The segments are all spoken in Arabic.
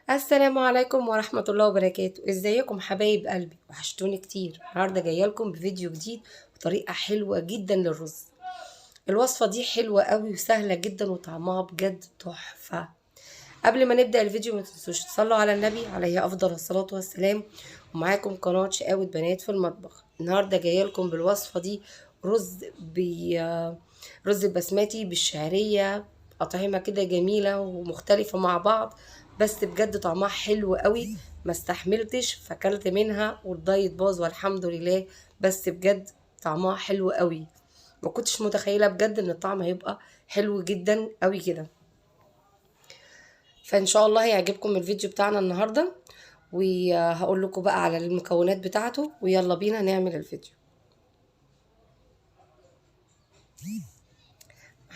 السلام عليكم ورحمة الله وبركاته. ازيكم حبايب قلبي؟ وحشتوني كتير. النهاردة جاية لكم بفيديو جديد وطريقة حلوة جدا للرز. الوصفة دي حلوة قوي وسهلة جدا وطعمها بجد تحفة. قبل ما نبدأ الفيديو ما تنسوش تصلوا على النبي عليه أفضل الصلاة والسلام. ومعاكم قناة شقاوة بنات في المطبخ. النهاردة جاية لكم بالوصفة دي رز رز بسمتي بالشعرية. أطعمة كده جميلة ومختلفة مع بعض، بس بجد طعمها حلو قوي. ما استحملتش فاكلت منها والدايت باظ والحمد لله. بس بجد طعمها حلو قوي. ما كنتش متخيلة بجد ان الطعم هيبقى حلو جدا قوي كده. فان شاء الله هيعجبكم الفيديو بتاعنا النهارده، وهقول لكم بقى على المكونات بتاعته ويلا بينا نعمل الفيديو.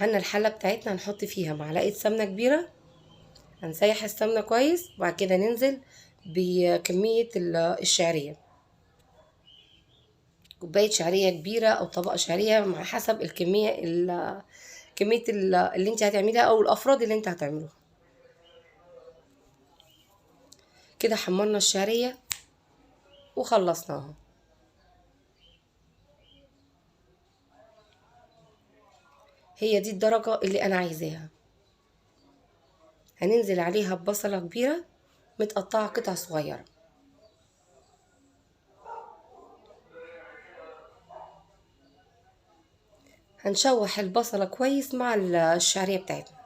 عندنا الحله بتاعتنا هنحط فيها معلقه سمنه كبيره. هنسيح السمنه كويس وبعد كده ننزل بكميه الشعريه. كوبايه شعريه كبيره او طبق شعريه مع حسب الكميه اللي انت هتعمليها او الافراد اللي انت هتعملوها. كده حمرنا الشعريه وخلصناها. هي دي الدرجه اللي انا عايزاها. هننزل عليها ببصلة كبيرة متقطعة قطع صغيرة. هنشوح البصلة كويس مع الشعرية بتاعتنا.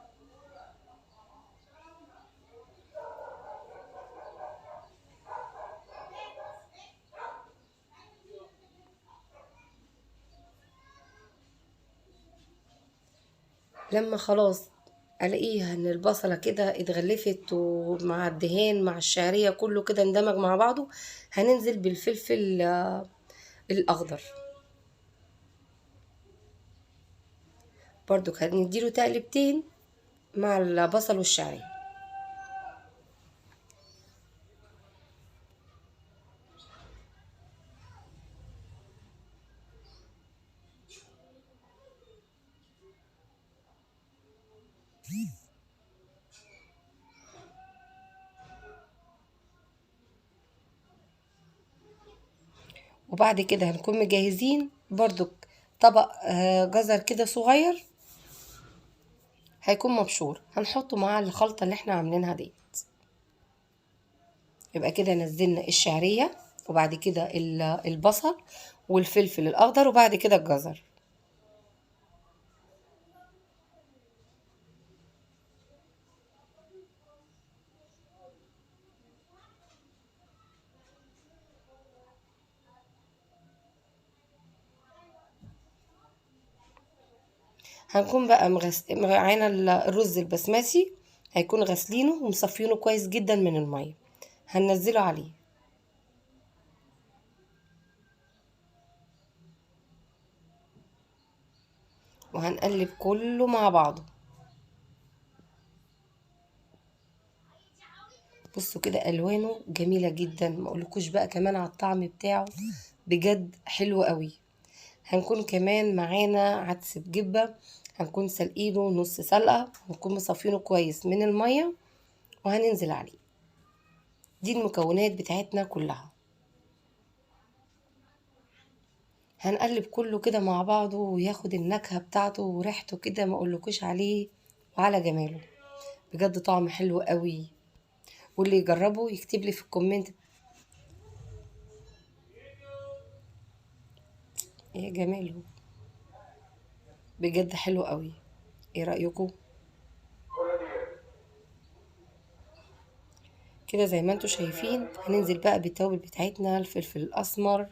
لما خلاص الاقيها ان البصلة كده اتغلفت ومع الدهان مع الشعرية كله كده اندمج مع بعضه، هننزل بالفلفل الاخضر. برضو هنديله تقلبتين مع البصل والشعرية. وبعد كده هنكون مجهزين برضو طبق جزر كده صغير، هيكون مبشور، هنحطه مع الخلطة اللي احنا عاملينها دي. يبقى كده نزلنا الشعرية وبعد كده البصل والفلفل الأخضر وبعد كده الجزر. هنكون بقى معانا الرز البسمتي، هيكون غسلينه ومصفينه كويس جدا من المية. هننزله عليه وهنقلب كله مع بعضه. بصوا كده الوانه جميله جدا، ما اقولكوش بقى كمان على الطعم بتاعه بجد حلو قوي. هنكون كمان معانا عدس بجبه، هنكون سلقينه نص سلقه، هنكون مصفينه كويس من الميه وهننزل عليه. دي المكونات بتاعتنا كلها. هنقلب كله كده مع بعضه وياخد النكهه بتاعته وريحته كده ما اقولكوش عليه وعلى جماله. بجد طعم حلو قوي. واللي يجربه يكتب لي في الكومنت يا جماله. بجد حلو قوي. ايه رأيكم؟ كده زي ما انتوا شايفين هننزل بقى بالتوابل بتاعتنا، الفلفل الاسمر،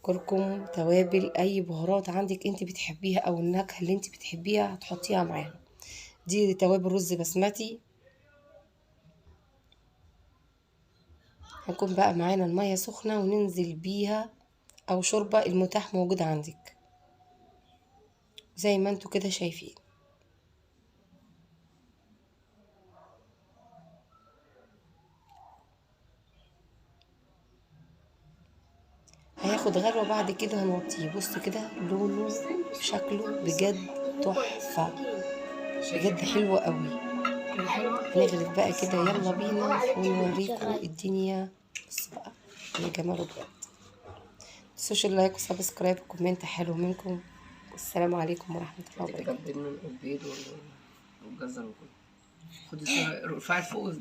كركم، توابل، اي بهارات عندك انت بتحبيها او النكهة اللي انت بتحبيها هتحطيها معاها. دي توابل رز بسمتي. هنكون بقى معانا المية سخنة وننزل بيها او شوربة المتاح موجود عندك زي ما انتوا كده شايفين. هياخد غلوة بعد كده هنوطيه. بص كده لونه شكله بجد تحفة، بجد حلوة قوي. هنغرف بقى كده، يلا بينا ونوريكم الدنيا. بص بقى يا جماله بجد. متنسوش اللايك وسبسكرايب وكومنت حلو منكم. والسلام عليكم ورحمة الله وبركاته. البيض والجزر وكله. خدي ارفعي فوق